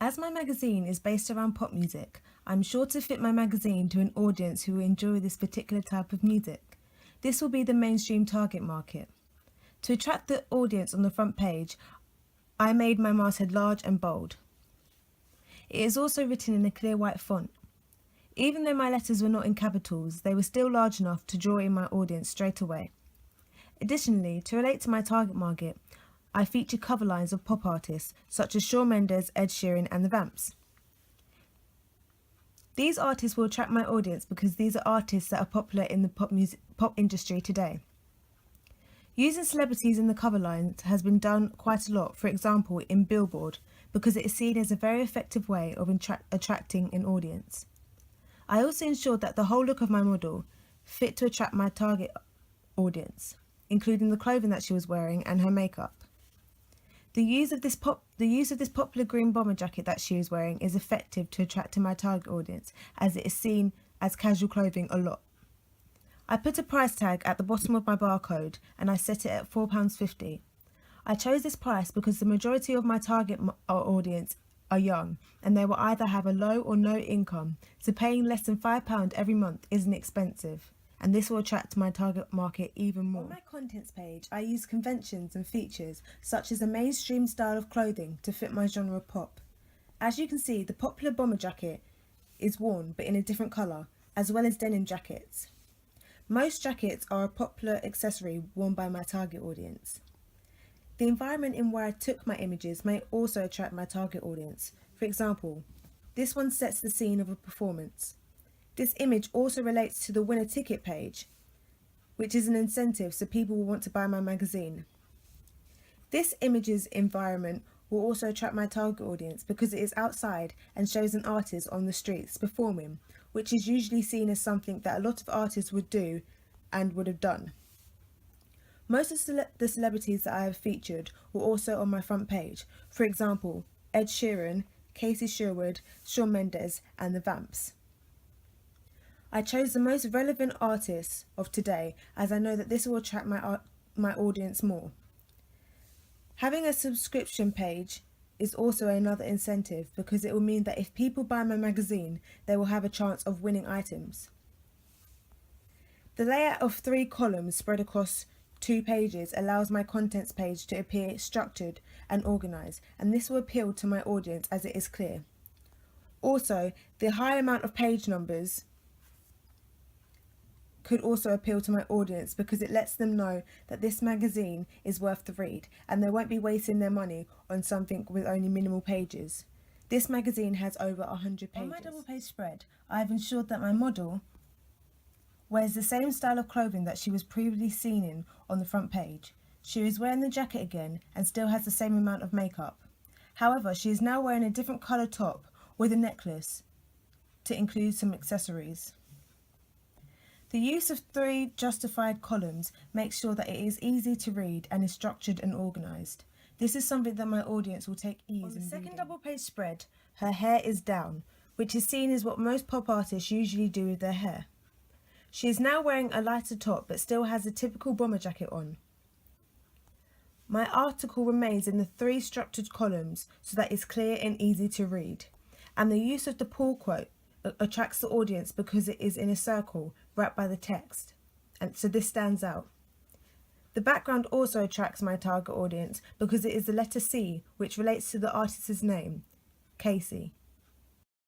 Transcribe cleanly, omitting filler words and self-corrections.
As my magazine is based around pop music, I'm sure to fit my magazine to an audience who enjoy this particular type of music. This will be the mainstream target market. To attract the audience on the front page, I made my masthead large and bold. It is also written in a clear white font. Even though my letters were not in capitals, they were still large enough to draw in my audience straight away. Additionally, to relate to my target market, I feature cover lines of pop artists such as Shawn Mendes, Ed Sheeran and the Vamps. These artists will attract my audience because these are artists that are popular in the pop industry today. Using celebrities in the cover lines has been done quite a lot, for example in Billboard, because it is seen as a very effective way of attracting an audience. I also ensured that the whole look of my model fit to attract my target audience, including the clothing that she was wearing and her makeup. The use of this popular green bomber jacket that she was wearing is effective to attract my target audience, as it is seen as casual clothing a lot. I put a price tag at the bottom of my barcode and I set it at £4.50. I chose this price because the majority of my target audience are young and they will either have a low or no income, so paying less than £5 every month isn't expensive, and this will attract my target market even more. On my contents page, I use conventions and features such as a mainstream style of clothing to fit my genre pop. As you can see, the popular bomber jacket is worn but in a different colour, as well as denim jackets. Most jackets are a popular accessory worn by my target audience. The environment in where I took my images may also attract my target audience. For example, this one sets the scene of a performance. This image also relates to the winner ticket page, which is an incentive so people will want to buy my magazine. This image's environment will also attract my target audience because it is outside and shows an artist on the streets performing, which is usually seen as something that a lot of artists would do and would have done. Most of the celebrities that I have featured were also on my front page. For example, Ed Sheeran, Casey Sherwood, Shawn Mendes and the Vamps. I chose the most relevant artists of today as I know that this will attract my audience more. Having a subscription page is also another incentive because it will mean that if people buy my magazine, they will have a chance of winning items. The layout of 3 columns spread across 2 pages allows my contents page to appear structured and organised, and this will appeal to my audience as it is clear. Also, the high amount of page numbers could also appeal to my audience because it lets them know that this magazine is worth the read and they won't be wasting their money on something with only minimal pages. This magazine has over 100 pages. On my double page spread, I have ensured that my model wears the same style of clothing that she was previously seen in on the front page. She is wearing the jacket again and still has the same amount of makeup. However, she is now wearing a different colour top with a necklace to include some accessories. The use of 3 justified columns makes sure that it is easy to read and is structured and organised. This is something that my audience will take ease in. On the second double page spread, her hair is down, which is seen as what most pop artists usually do with their hair. She is now wearing a lighter top but still has a typical bomber jacket on. My article remains in the 3 structured columns so that it's clear and easy to read. And the use of the pull quote attracts the audience because it is in a circle wrapped by the text, and so this stands out. The background also attracts my target audience because it is the letter C, which relates to the artist's name, Casey.